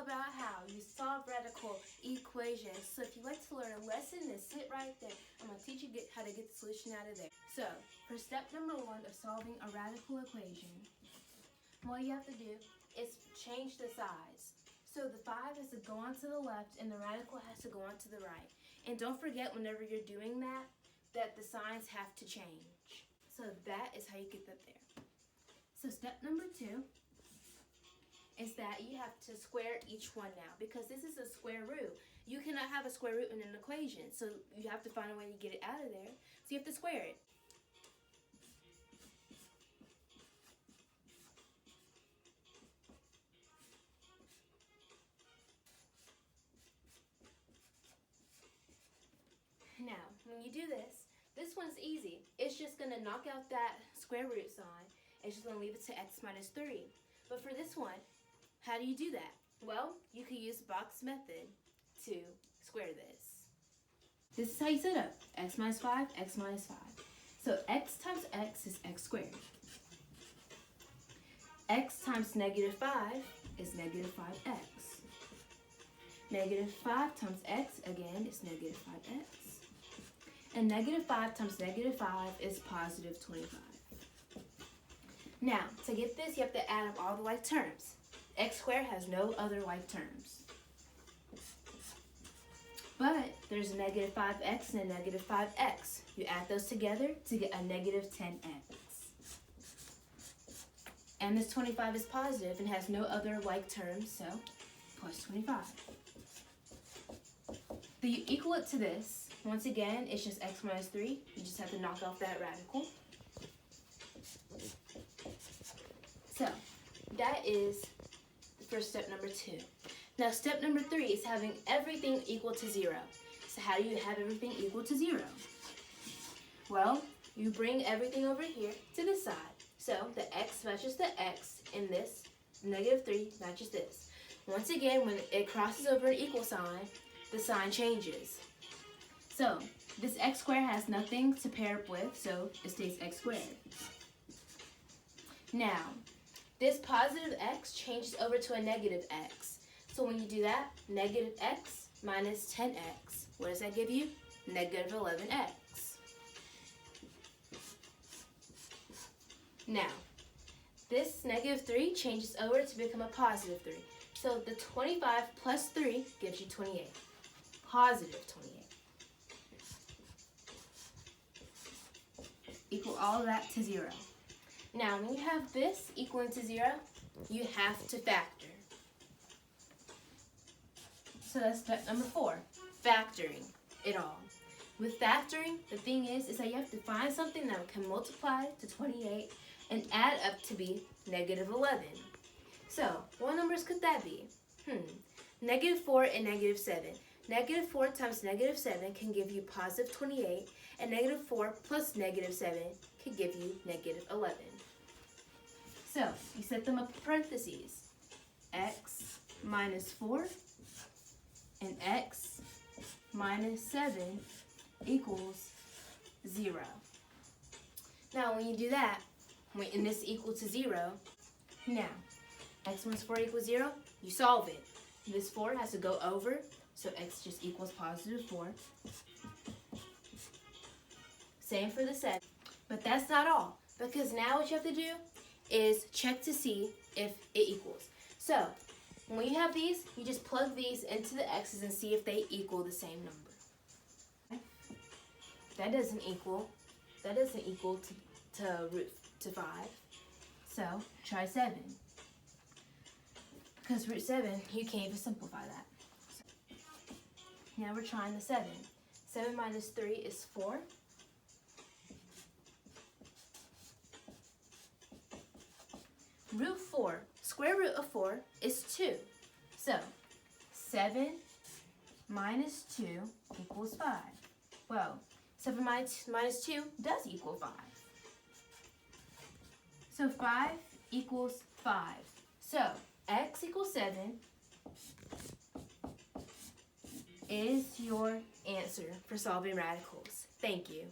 about how you solve radical equations. So if you'd like to learn a lesson, then sit right there. I'm going to teach you how to get the solution out of there. So for step number 1 of solving a radical equation, what you have to do is change the sides. So the 5 has to go on to the left and the radical has to go on to the right. And don't forget whenever you're doing that the signs have to change. So that is how you get that there. So step number 2 is that you have to square each one now because this is a square root. You cannot have a square root in an equation, so you have to find a way to get it out of there. So you have to square it. Now, when you do this one's easy. It's just going to knock out that square root sign. It's just going to leave it to x minus 3. But for this one, how do you do that? Well, you could use box method to square this. This is how you set up x minus 5, x minus 5. So x times x is x squared. X times negative 5 is negative 5x. Negative 5 times x, again, is negative 5x. And negative 5 times negative 5 is positive 25. Now, to get this, you have to add up all the like terms. X squared has no other like terms. But there's a negative 5x and a negative 5x. You add those together to get a negative 10x. And this 25 is positive and has no other like terms, so plus 25. So you equal it to this. Once again, it's just x minus 3. You just have to knock off that radical. So that is for step number 2. Now step number 3 is having everything equal to 0. So how do you have everything equal to 0? Well, you bring everything over here to this side. So the x matches the x in this, negative 3 matches this. Once again, when it crosses over an equal sign, the sign changes. So this x squared has nothing to pair up with, so it stays x squared. Now, this positive x changes over to a negative x. So when you do that, negative x minus 10x, what does that give you? Negative 11x. Now, this negative 3 changes over to become a positive 3. So the 25 plus 3 gives you 28. Positive 28. Equal all of that to 0. Now, when you have this equaling to 0, you have to factor. So that's step number 4, factoring it all. With factoring, the thing is that you have to find something that can multiply to 28 and add up to be negative 11. So, what numbers could that be? Negative 4 and negative 7. Negative 4 times negative 7 can give you positive 28, and negative 4 plus negative 7 can give you negative 11. So, you set them up in parentheses. X minus 4 and x minus 7 equals 0. Now, when you do that, and this equals to 0, now, x minus 4 equals 0, you solve it. This 4 has to go over, so x just equals positive 4. Same for the 7. But that's not all, because now what you have to do is check to see if it equals. So, when you have these, you just plug these into the x's and see if they equal the same number. That doesn't equal to 5. So, try 7. Because root 7, you can't even simplify that. So, now we're trying the 7. 7 minus 3 is 4. Root 4, square root of 4 is 2. So, 7 minus 2 equals 5. Well, 7 minus 2 does equal 5. So, 5 equals 5. So, x equals 7 is your answer for solving radicals. Thank you.